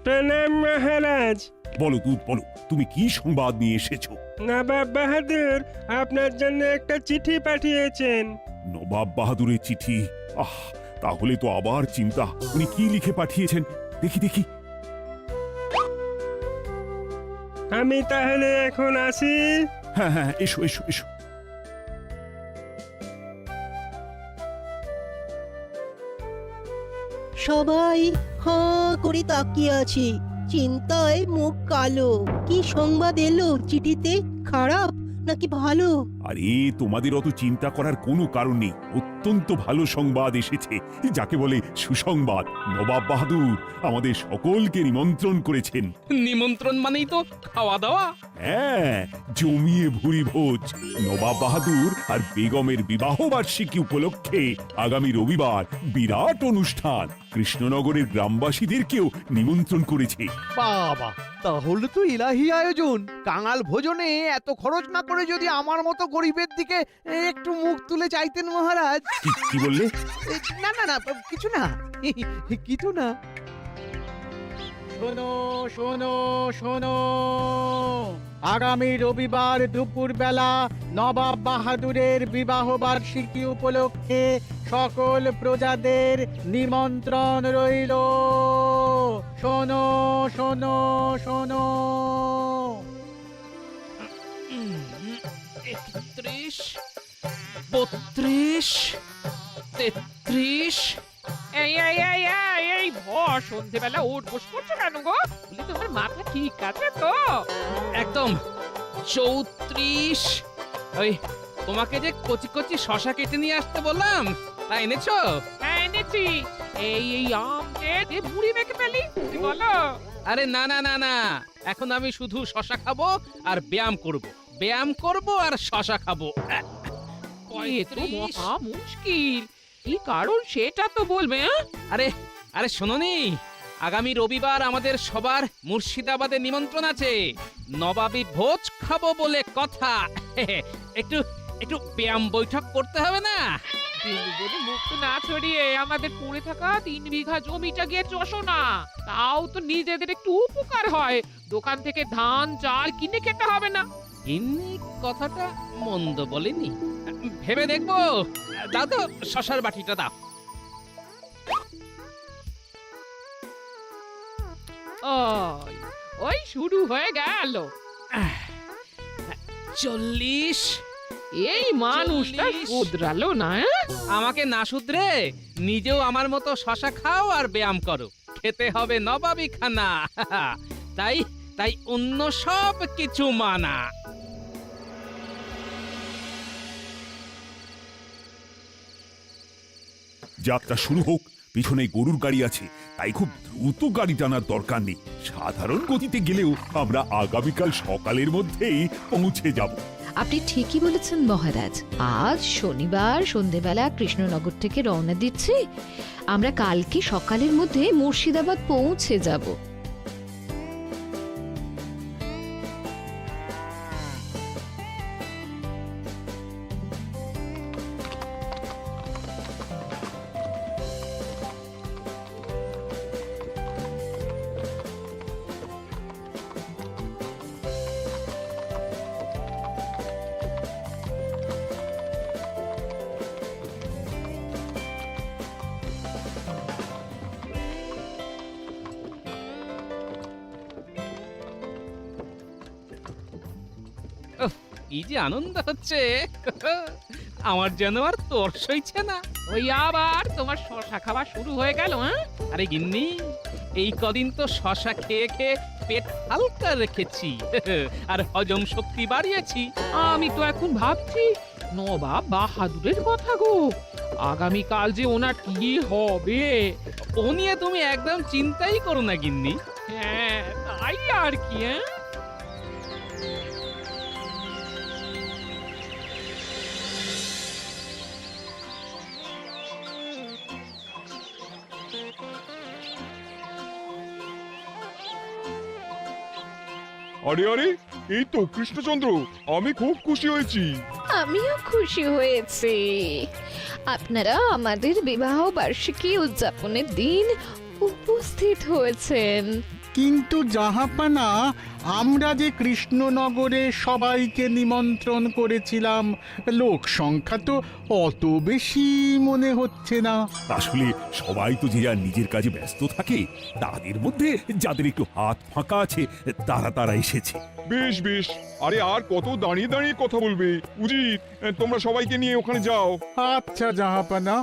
প্রণাম মহারাজ। বলো দুধ বলো, তুমি কি সংবাদ নিয়ে এসেছো? নবাব বাহাদুর আপনার জন্য একটা চিঠি পাঠিয়েছেন। নবাব বাহাদুরের চিঠি? আহ, তাহলে তো আবার চিন্তা। উনি কি লিখে পাঠিয়েছেন? দেখি দেখি। আমি তাহলে এখন আসি। হ্যাঁ হ্যাঁ, এসো এসো এসো। সবাই হাঁ করে তাকিয়ে আছে, চিন্তায় মুখ কালো। কি সংবাদ এলো চিঠিতে? খারাপ নাকি ভালো? আরে তোমাদের অত চিন্তা করার কোনো কারণ নেই। অত্যন্ত ভালো সংবাদ এসেছে, যাকে বলে সুসংবাদ। নবাব বাহাদুর আমাদের সকলকে নিমন্ত্রণ করেছেন। নিমন্ত্রণ মানেই তো খাওয়া দাওয়া। হ্যাঁ, জমিয়ে ভুরি ভোজ। নবাব বাহাদুর আর বেগমের বিবাহ বার্ষিকী উপলক্ষে আগামী রবিবার বিরাট অনুষ্ঠান। কৃষ্ণনগরের গ্রামবাসীদেরকেও নিমন্ত্রণ করেছে। বাবা, তাহলে তো ইলাহি আয়োজন। কাঙাল ভোজনে এত খরচ না করে যদি আমার মতো গরিবের দিকে একটু মুখ তুলে চাইতেন মহারাজ। কি বললে? না না না, কিছু না কিছু না। শোনো শোনো শোনো, আগামী রবিবার দুপুর বেলা নবাব বাহাদুরের বিবাহ বার্ষিকী উপলক্ষে সকল প্রজাদের নিমন্ত্রণ রইল। শোনো শোনো শোনো। 31, 32, 33। এই ভর সন্ধেবেলা উঠ বস করছো কেন গো? বলি তোমার মাথা ঠিক আছে তো? একদম 34। ওই তোমাকে যে কচি কচি শশা কেটে নিয়ে আসতে বললাম, তা এনেছো? হ্যাঁ এনেছি। এই আম যে মুড়ি মেখে ফেলি বলো। আরে না না না না, এখন আমি শুধু শশা খাবো আর ব্যায়াম করব। ব্যায়াম করব আর শশা খাবো। এ তো মহা মুশকিল। কি কারণ সেটা তো বলবে। আরে আরে শোনোনি, আগামী রবিবার আমাদের সবার মুর্শিদাবাদে নিমন্ত্রণ আছে। নবাবী ভোজ খাবো বলে কথা। একটু একটু ব্যায়াম বৈঠক করতে হবে না? বলে মুখ না ছড়িয়ে আমাদের পড়ে থাকা 3 বিঘা জমিটা গিয়ে চষো না। তাও তো নিজেদের একটু উপকার হয়। দোকান থেকে ধান চাল কিনে খেতে হবে না। ইনি কথাটা মন্দ বলেনি, ভেবে দেখবো। দাও তো শশার বাটিটা দাও। ওই শুরু হয়ে গেল। 40। এই মানুষটা 40 শুধরালো না। আমাকে না শুধরে নিজেও আমার মতো শশা খাও আর ব্যায়াম করো। খেতে হবে নবাবী খানা। তাই তাই অন্য সব কিছু মানা। যাত্রা শুরু হোক। পিছনে গরুর গাড়ি আছে, তাই খুব দ্রুত গাড়ি টানার দরকার নেই। সাধারণ গতিতে গেলেও আমরা আগামীকাল সকালের মধ্যেই পৌঁছে যাব। আপনি ঠিকই বলেছেন মহারাজ। আজ শনিবার সন্ধেবেলা কৃষ্ণনগর থেকে রওনা দিচ্ছি। আমরা কালকে সকালের মধ্যে মুর্শিদাবাদ পৌঁছে যাব। কি যে আনন্দ হচ্ছে, আমার যেন আর তোর সইছে না। ওই আবার তোমার শশা খাওয়া শুরু হয়ে গেল। আরে গিন্নি, এই কদিন তো শশা খেয়ে খেয়ে পেট হালকা রেখেছি আর হজম শক্তি বাড়িয়েছি। আমি তো এখন ভাবছি নবাব বাহাদুরের কথা গো। আগামীকাল যে ওনার কি হবে। ও নিয়ে তুমি একদম চিন্তাই করো না গিন্নি। হ্যাঁ তাই আর কি। আরে আরে, এই তো কৃষ্ণচন্দ্র, আমি খুব খুশি হয়েছি। আমিও খুশি হয়েছি। আপনারা আমাদের বিবাহ বার্ষিকী উদযাপনের দিন উপস্থিত হয়েছেন। কিন্তু জাহাপানা, আমরা যে কৃষ্ণনগরে সবাইকে নিমন্ত্রণ করেছিলাম, লোক সংখ্যা তো অত বেশি মনে হচ্ছে না। আসলে সবাই তো যে যার নিজের কাজে ব্যস্ত থাকে, তাদের মধ্যে যাদের একটু হাত ফাঁকা আছে তারা এসেছে। বেশ বেশ, আরে আর কত দাঁড়িয়ে দাঁড়িয়ে কথা বলবে? উজিত, তোমরা সবাইকে নিয়ে ওখানে যাও। আচ্ছা জাহাপানা।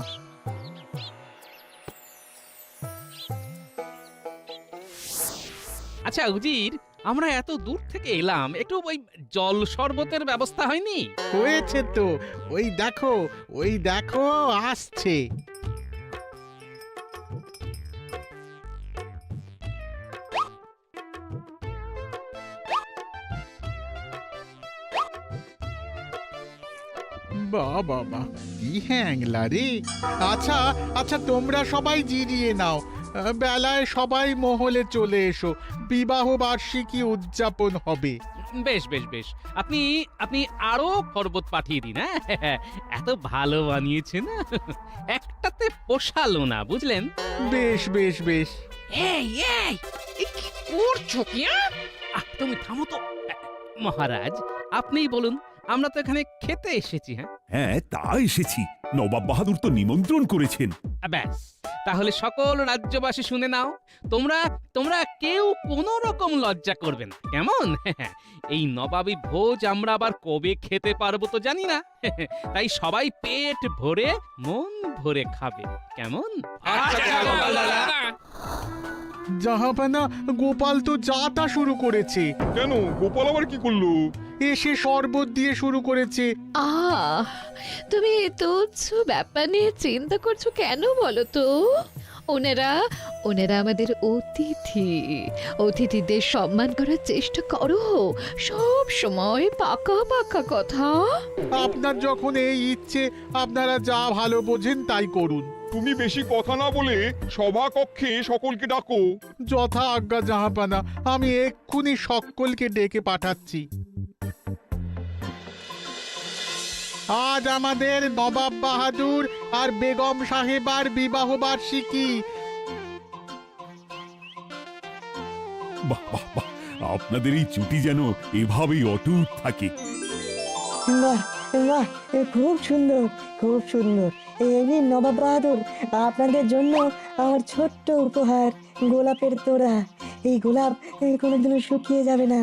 আচ্ছা উজির, আমরা এত দূর থেকে এলাম, একটু ওই জল শরবতের ব্যবস্থা হয়নি? হয়েছে তো, ওই দেখো আসছে। বাবা, কি হ্যাংলা রে। আচ্ছা আচ্ছা, তোমরা সবাই জিরিয়ে নাও, বেলায় সবাই মহলে চলে এসো, বিবাহ বার্ষিকী উদযাপন হবে। বেশ বেশ বেশ, আপনি আপনি আরো শরবত পাঠিয়ে দিন। হ্যাঁ, এত ভালো বানিয়েছেন, একটাতে পোষালো না, বুঝলেন? বেশ বেশ বেশ। এই এই এ কি করছো কি? তুমি থামো তো। মহারাজ, আপনিই বলুন, আমরা তো এখানে খেতে এসেছি। হ্যাঁ, তা এসেছি। নবাব বাহাদুর তো নিমন্ত্রণ করেছেন। ব্যাস, তাহলে সকল রাজ্যবাসী শুনে নাও, তোমরা তোমরা কেউ কোনো রকম লজ্জা করবে না, কেমন? এই নবাবী ভোজ আমরা আবার কবে খেতে পারবো তো জানি না, তাই সবাই পেট ভরে মন ভরে খাবে, কেমন? জাহাপানা, গোপাল তো যাতা শুরু করেছে। কেন, গোপাল আবার কি করলো? এসে শরবত দিয়ে শুরু করেছে। তুমি তুচ্ছ ব্যাপার নিয়ে চিন্তা করছো কেন বলো তো? ওনারা আমাদের অতিথিদের সম্মান করার চেষ্টা করো, সব সময় পাকা পাকা কথা। আপনার যখন এই ইচ্ছে, আপনারা যা ভালো বোঝেন তাই করুন। তুমি বেশি কথা না বলে সভা কক্ষে সকলকে ডাকো। যথা আজ্ঞা জাহাপানা, আমি এক্ষুনি সকলকে ডেকে পাঠাচ্ছি। আজ আমাদের নবাব বাহাদুর আর বেগম সাহেবার বিবাহ বার্ষিকী। বাহ বাহ বাহ, আপনাদের এই জুটি যেন এভাবেই অটুট থাকে। বাহ বাহ, খুব সুন্দর, খুব সুন্দর। এই নবাব বাহাদুর, আপনাদের জন্য আমার ছোট্ট উপহার, গোলাপের তোড়া। এই গোলাপ কোনোদিনও শুকিয়ে যাবে না,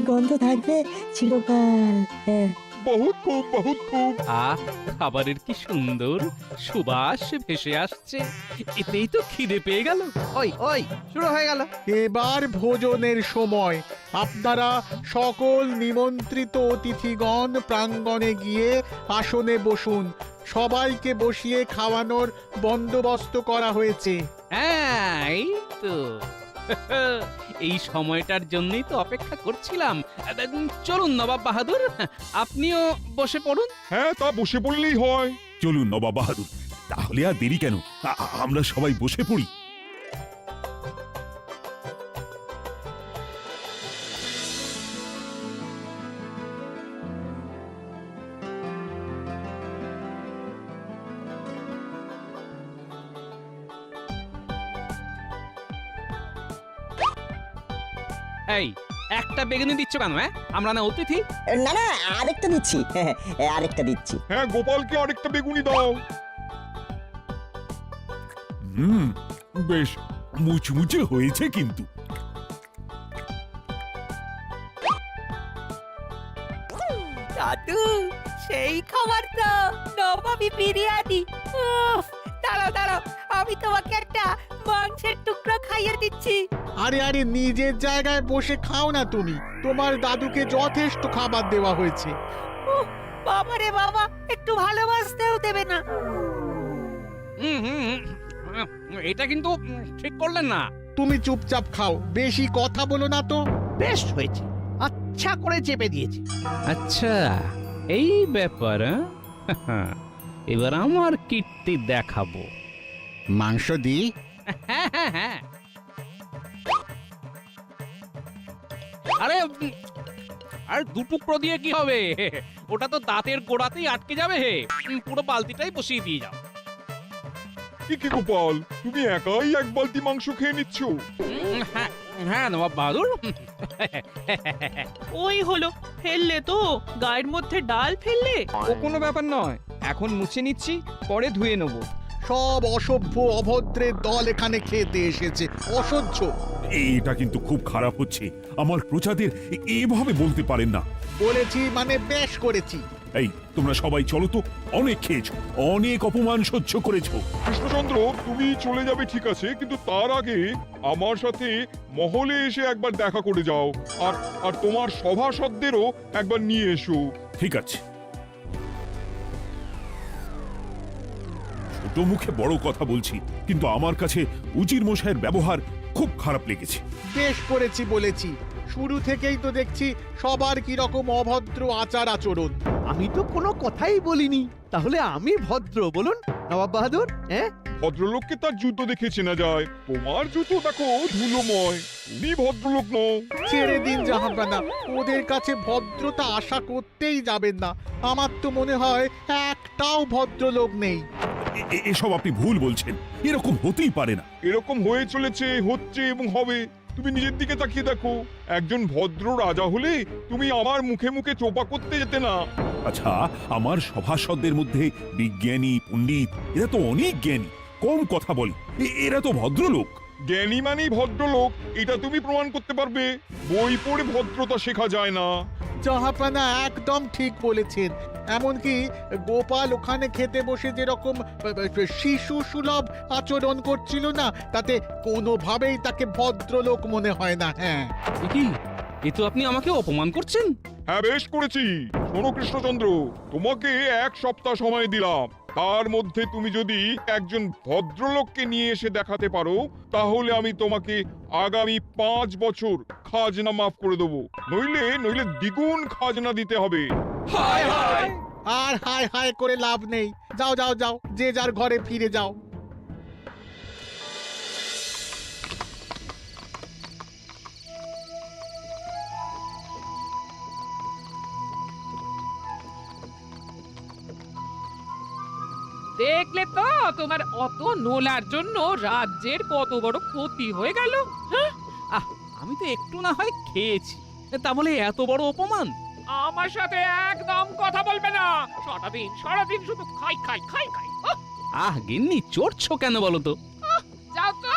গন্ধ থাকবে চিরকাল। হ্যাঁ, বহুত খুব, বহুত খুব। খাবারের কি সুন্দর সুবাস ভেসে আসছে, এতেই তো খিদে পেয়ে গেল। ওই শুরু হয়ে গেল। এবার ভোজনের সময়। আপনারা সকল নিমন্ত্রিত অতিথিগণ প্রাঙ্গণে গিয়ে আসনে বসুন। সবাইকে বসিয়ে খাওয়ানোর বন্দোবস্ত করা হয়েছে। হ্যাঁ, এই তো এই সময়টার জন্যই তো অপেক্ষা করছিলাম। চলুন নবাব বাহাদুর, আপনিও বসে পড়ুন। হ্যাঁ, তা বসে পড়লেই হয়। চলুন নবাব বাহাদুর, তাহলে আর দেরি কেন, আমরা সবাই বসে পড়ি। এই, একটা বেগুনি দিচ্ছ কেন? আমরা না অতিথি? না না, আরেকটা দিচ্ছি, আরেকটা দিচ্ছি। হ্যাঁ, গোপালকে আরেকটা বেগুনি দাও। বেশ মুচমুচে হয়েছে কিন্তু। দাদু, সেই খাবার তো নবাবী বিরিয়ানি। দাঁড়াও, আমি তোমাকে একটা মাংসের টুকরো খাইয়ে দিচ্ছি। আরে আরে, নিজের জায়গায় বসে খাও না তুমি, তোমার দাদুকে যথেষ্ট খাবার দেওয়া হয়েছে। বাবারে বাবা, একটু ভালোবাসতেও দেবে না। এটা কিন্তু ঠিক করলেন না। তুমি চুপচাপ খাও, বেশি কথা বলো না তো। বেশ হয়েছে, আচ্ছা করে চেপে দিয়েছে। আচ্ছা, এই ব্যাপার। এবার আমার কীর্তি দেখাবো। মাংস দি। হ্যাঁ। আরে দু টুকরো দিয়ে কি হবে? ওটা তো দাঁতের গোড়াতেই আটকে যাবে। পুরো বালতিটাই বসিয়ে দিয়ে যাও। কি গোপাল, তুমি একাই এক বালতি মাংস খেয়ে নিচ্ছ? হ্যাঁ নবাব বাহাদুর। ওই হলো, ফেললে তো গায়ের মধ্যে ডাল ফেললে। ও কোনো ব্যাপার নয়, এখন মুছে নিচ্ছি, পরে ধুয়ে নেবো। সব অসভ্য অভদ্রের দল এখানে খেতে এসেছে, অসহ্য। এটা কিন্তু খুব খারাপ হচ্ছে। আমার প্রজাদের এভাবে বলতে পারেন না। বলেছি মানে বেশ করেছি। এই তোমরা সবাই চলো তো, অনেক খেয়েছো, অনেক অপমান সহ্য করেছো। কৃষ্ণচন্দ্র, তুমি চলে যাবে ঠিক আছে, কিন্তু তার আগে আমার সাথে মহলে এসে একবার দেখা করে যাও, আর আর তোমার সভাসদেরও একবার নিয়ে এসো। ঠিক আছে। ছোট মুখে বড় কথা বলছি, কিন্তু আমার কাছে উজির মশাইয়ের ব্যবহার খুব খারাপ লেগেছে। বেশ করেছি বলেছি। শুরু থেকেই তো দেখছি সবার কি রকম অভদ্র আচার আচরণ। আমি তো কোনো কথাই বলিনি, তাহলে আমি ভদ্র বলুন নবাব বাহাদুর? হ্যাঁ, ভদ্রলোককে তার জুতো দেখে চেনা যায়, তোমার জুতো দেখো ধুলোময়, তুমি ভদ্রলোক নও। ছেড়ে দিন জাহাপানা, ওদের কাছে ভদ্রতা আশা করতেই যাবেন না। আমার তো মনে হয় একটাও ভদ্রলোক নেই। এসব আপনি ভুল বলছেন, এরকম হতেই পারে না। এরকম হয়ে চলেছে, হচ্ছে এবং হবে। তুমি নিজের দিকে তাকিয়ে দেখো, একজন ভদ্র রাজা হলে তুমি আমার মুখে মুখে চোপা করতে যেতে না। আচ্ছা, আমার সভাসদদের মধ্যে বিজ্ঞানী, পণ্ডিত, এরা তো অনেক জ্ঞানী, কম কথা বলে, এরা তো ভদ্রলোক। জ্ঞানী মানেই ভদ্রলোক, এটা তুমি প্রমাণ করতে পারবে। বই পড়ে ভদ্রতা শেখা যায় না। জাহাপানা একদম ঠিক বলেছেন। এমনকি গোপাল ওখানে খেতে বসে যেরকম শিশু সুলভ আচরণ করছিল না, তাতে কোনোভাবেই তাকে ভদ্রলোক মনে হয় না। হ্যাঁ, কি এ তো আপনি আমাকে অপমান করছেন। হ্যাঁ, বেশ করেছি। শোনো কৃষ্ণচন্দ্র, তোমাকে 1 সপ্তাহ সময় দিলাম। তার মধ্যে তুমি যদি একজন ভদ্রলোককে নিয়ে এসে দেখাতে পারো, তাহলে আমি তোমাকে আগামী 5 বছর খাজনা মাফ করে দেবো। নইলে দ্বিগুণ খাজনা দিতে হবে। আর হায় হায় করে লাভ নেই। যাও যাও যাও, যে যার ঘরে ফিরে যাও। দেখলে তো তোমার অত নোলার জন্য রাজ্যের কত বড় ক্ষতি হয়ে গেল। হ্যাঁ, আমি তো একটু না হয় খেয়েছি, তা বলে এত বড় অপমান? আমার সাথে একদম কথা বলবে না। সারাদিন শুধু খাই খাই খাই খাই। গিন্নি, চড়ছো কেন বলো তো? যাও তো।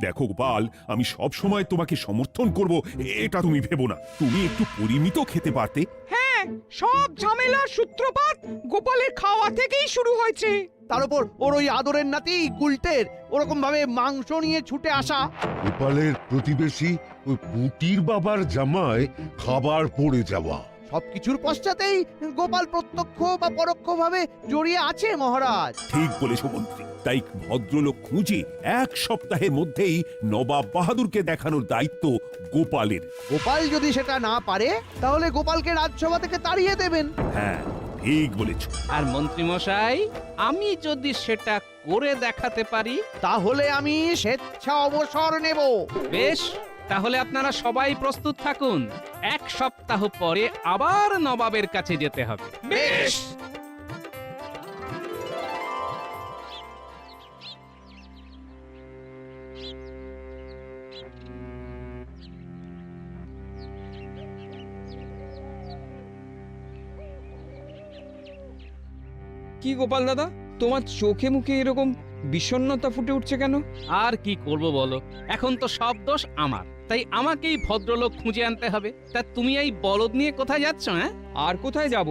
দেখো গোপাল, আমি সব সময় তোমাকে সমর্থন করব এটা তুমি ভেবো না। তুমি একটু পরিমিত খেতে পারতে। হ্যাঁ, সব ঝামেলার সূত্রপাত গোপালের খাওয়া থেকেই শুরু হয়েছে। তার উপর ওর ওই আদরের নাতি গুলটের ওরকম ভাবে মাংস নিয়ে ছুটে আসা। গোপালের প্রতিবেশী ওই পুটির বাবার জামায় খাবার পড়ে যাওয়া, সবকিছুর পশ্চাতেই গোপাল প্রত্যক্ষ বা পরোক্ষভাবে জড়িয়ে আছে মহারাজ। ঠিক বলেছো মন্ত্রী। তাই ভদ্রলোক খুঁজে 1 সপ্তাহের মধ্যেই নবাব বাহাদুরকে দেখানোর দায়িত্ব গোপালের। গোপাল যদি সেটা না পারে, তাহলে গোপালকে রাজসভা থেকে তাড়িয়ে দেবেন। হ্যাঁ, ঠিক বলেছো। আর মন্ত্রী মশাই, আমি যদি সেটা করে দেখাতে পারি, তাহলে আমি স্বেচ্ছা অবসর নেব। বেশ, তাহলে আপনারা সবাই প্রস্তুত থাকুন। 1 সপ্তাহ পরে আবার নবাবের কাছে যেতে হবে। বেশ। কি গোপাল দাদা, তোমার চোখে মুখে এরকম বিষণ্ণতা ফুটে উঠছে কেন? আর কি করব বলো, এখন তো সব দোষ আমার, তাই আমাকেই ভদ্রলোক খুঁজে আনতে হবে। তা তুমি এই বলদ নিয়ে কোথায় যাচ্ছ? হ্যাঁ, আর কোথায় যাব,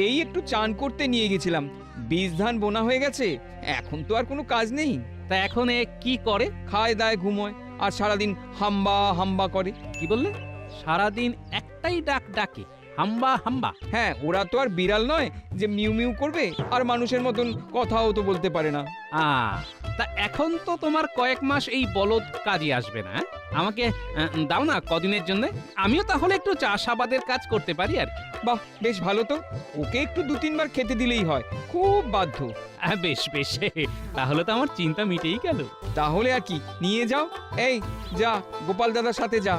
এই একটু চান করতে নিয়ে গেছিলাম। বীজ ধান বোনা হয়ে গেছে, এখন তো আর কোনো কাজ নেই। তা এখন এ কি করে? খায় দায় ঘুমোয়, আর সারাদিন হাম্বা হাম্বা করে। কি বললে? সারাদিন একটাই ডাক ডাকে, হাম্বা হাম্বা? হ্যাঁ, ওরা তো আর বিড়াল নয় যে মিউ মিউ করবে, আর মানুষের মতন কথাও তো বলতে পারে না। তা এখন তো তোমার কয়েক মাস এই বলদ কাজে আসবে না। আমাকে দাও না কদিনের জন্য, আমিও তাহলে একটু চাষাবাদের কাজ করতে পারি আর কি। বাহ, বেশ ভালো তো। ওকে একটু 2-3 বার খেতে দিলেই হয়, খুব বাধ্য। বেশ বেশ, তাহলে তো আমার চিন্তা মিটেই গেল। তাহলে আর কি, নিয়ে যাও। এই যা, গোপাল দাদার সাথে যা।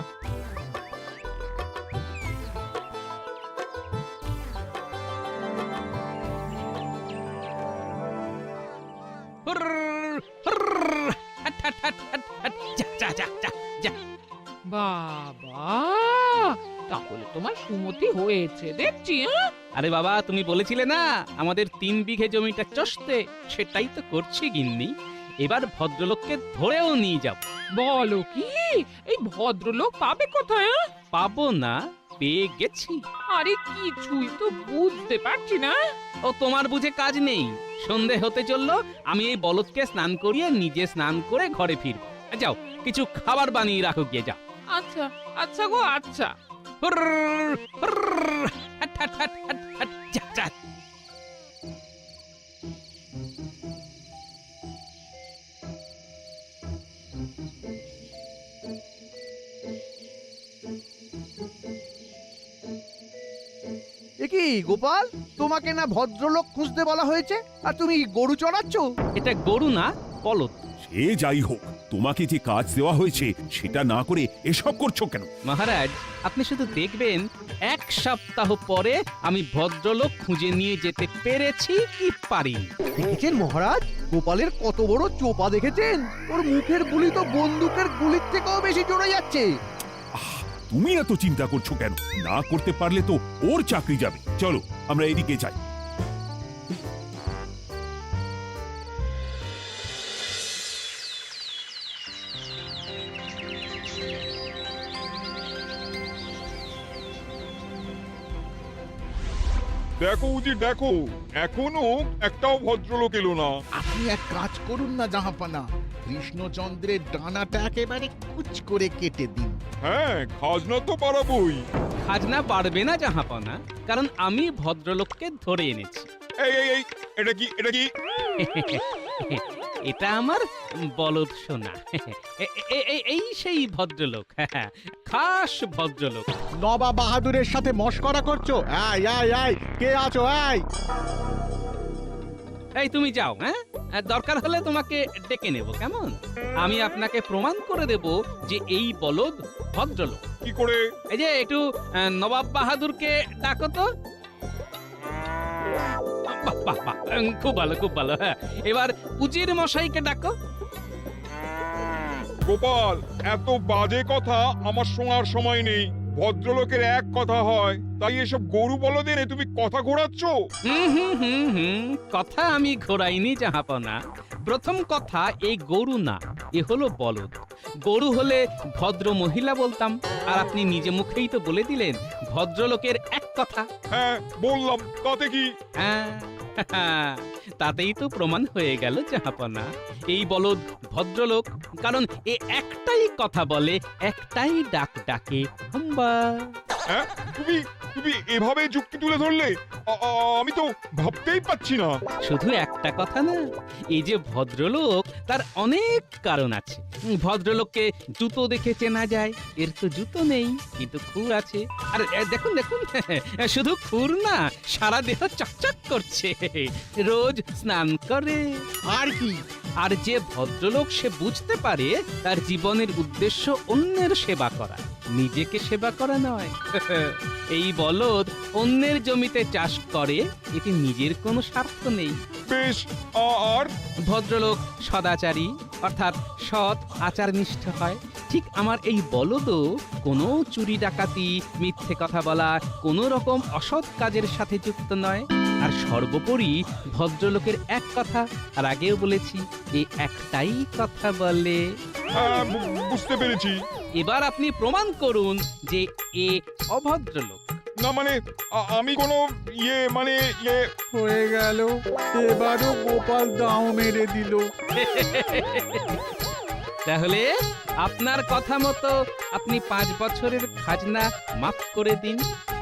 সুমতি হয়েছে দেখছি। হ্যাঁ আরে বাবা, তুমি বলেছিলে না আমাদের 3 বিঘে জমিটা চষতে, সেটাই তো করছি গিন্নি। এবার ভদ্রলোককে ধরেও নিয়ে যাব। বলো কি, এই ভদ্রলোক পাবে কোথায়? হ্যাঁ? পাবো না, পেয়ে গেছি। আরে কিছুই তো বুঝতে পারছি না। ও তোমার বুঝে কাজ নেই। সন্ধে হতে চললো, আমি এই বলদকে স্নান করিয়ে নিজে স্নান করে ঘরে ফিরবো। যাও, কিছু খাবার বানিয়ে রাখো গিয়ে, যাও। আচ্ছা আচ্ছা গো আচ্ছা। হুরর, হুরর, হাট, হাট, হাট, হাট, হাট, যা, যা। এ কি গোপাল, তোমাকে না ভদ্রলোক খুঁজতে বলা হয়েছে, আর তুমি গরু চড়াচ্ছ? এটা গরু না, বলদ। সে যাই হোক, তোমাকে যে কাজ দেওয়া হয়েছে সেটা না করে এসব করছো কেন? মহারাজ, আপনি শুধু দেখবেন 1 সপ্তাহ পরে আমি ভদ্রলোক খুঁজে নিয়ে যেতে পেরেছি কি পারিনি। দেখেছেন মহারাজ, গোপালের কত বড় চোপা দেখেছেন? ওর মুখের গুলি তো বন্দুকের গুলির থেকেও বেশি জোরে যাচ্ছে। তুমি এত চিন্তা করছো কেন? না করতে পারলে তো ওর চাকরি যাবে। চলো আমরা এদিকে যাই। দেখো উজির, দেখো এখনো একটাও ভদ্রলোক এলো না। আপনি এক কাজ করুন না জাহাপানা, কৃষ্ণচন্দ্রের ডানাটা একেবারে কুচ করে কেটে দিন। হ্যাঁ, খাজনা তো বাড়াবই। খাজনা বাড়বে না জাহাপনা, কারণ আমি ভদ্রলোককে ধরে এনেছি। এই এই এই, এটা কি, এটা কি? এটা আমার বলদ সোনা। এই সেই ভদ্রলোক, খাস ভদ্রলোক। নবাব বাহাদুরের সাথে মশকরা করছো? আয় আয় আয়, কে আছো? আয়। এই তুমি যাও, হ্যাঁ, দরকার হলে তোমাকে ডেকে নেব, কেমন? আমি আপনাকে প্রমাণ করে দেব যে এই বলদ ভদ্রলোক। কি করে? এই যে একটু নবাব বাহাদুরকে ডাকো তো। বাহ, বাহ, বাহ, খুব ভালো, খুব ভালো। হ্যাঁ, এবার উজির মশাইকে ডাকো। গোপাল, এত বাজে কথা আমার শোনার সময় নেই। ভদ্রলোকের এক কথা হয়, তাই এসব গরু বলদের তুমি কথা ঘোরাচ্ছ। কথা আমি ঘোরাইনি জাহাপনা। প্রথম কথা, এই গরু না, এ হলো বলদ। গরু হলে ভদ্র মহিলা বলতাম, আর আপনি নিজে মুখেই তো বলে দিলেন ভদ্রলোকের এক কথা। হ্যাঁ বললাম, তাতে কি? হ্যাঁ, তাতেই তো প্রমাণ হয়ে গেল জাহাপনা, এই বলদ ভদ্রলোক, কারণ এ একটাই কথা বলে, একটাই ডাক ডাকে, হাম্বা। হ্যাঁ, তুমি তুমি এভাবে যুক্তি তুলে ধরলে আমি তো ভাবতেই পাচ্ছি না। শুধু একটা কথা না, এই যে ভদ্রলোক, তার অনেক কারণ আছে। ভদ্রলোককে জুতো দেখে চেনা যায়, এর তো জুতো নেই কিন্তু খুর আছে। আর দেখুন দেখুন, শুধু খুর না, সারা দেহ চকচক করছে, রোজ স্নান করে। আর কি? আর যে ভদ্রলোক, সে বুঝতে পারে তার জীবনের উদ্দেশ্য অন্যের সেবা করা, নিজেকে সেবা করা নয়। এই বলদ অন্যের জমিতে চাষ করে, এতে নিজের কোনো স্বার্থ নেই। বেশ, আর ভদ্রলোক সদাচারী, অর্থাৎ সৎ আচারনিষ্ঠ হয়। ঠিক আমার এই বলদও কোনো চুরি ডাকাতি, মিথ্যে কথা বলা, কোনো রকম অসৎ কাজের সাথে যুক্ত নয়। আর সর্বোপরি ভদ্রলোকের এক কথা, আর আগেও বলেছি, এই একটাই কথা বলে। বুঝতে পেরেছি। এবার আপনি প্রমাণ করুন যে এ অভদ্রলোক। না মানে, আমি কোনো মানে হয়ে গেল, এবারও গোপাল দাও মেরে দিল। তাহলে আপনার কথা মতো আপনি 5 বছরের খাজনা মাফ করে দিন,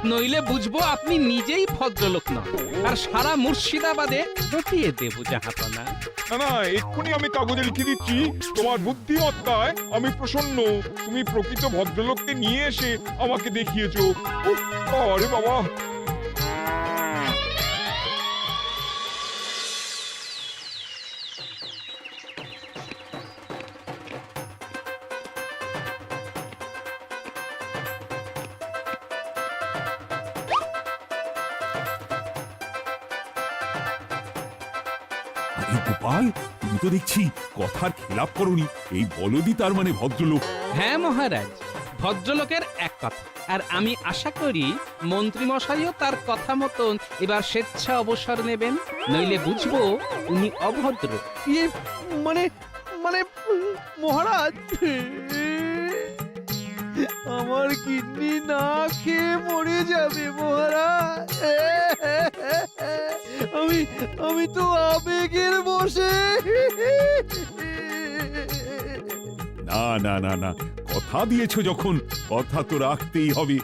নইলে বুঝবো আপনি নিজেই ভদ্রলোক নন, আর সারা মুর্শিদাবাদে রটিয়ে দেব জাহাপনা। না না, এক্ষুনি আমি কাগজে লিখে দিচ্ছি, তোমার বুদ্ধিমত্তায় আমি প্রসন্ন। তুমি প্রকৃত ভদ্রলোককে নিয়ে এসে আমাকে দেখিয়েছো। আরে বাবা, গোপাল, তুমি তো দেখছি কথার খেলাপ করনি। এই বলদি তার মানে ভদ্রলোক। হ্যাঁ মহারাজ, ভদ্রলোকের এক কথা, আর আমি আশা করি মন্ত্রী মশাইও তার কথা মতন এবার স্বেচ্ছা অবসর নেবেন, নইলে বুঝবো উনি অভদ্র। ইয়ে মানে মানে মহারাজ, আমার কিডনি না খেয়ে মরে যাবে মহারাজ। আমি তো আবেগের বসে। না না না না, কথা দিয়েছো যখন কথা তো রাখতেই হবে।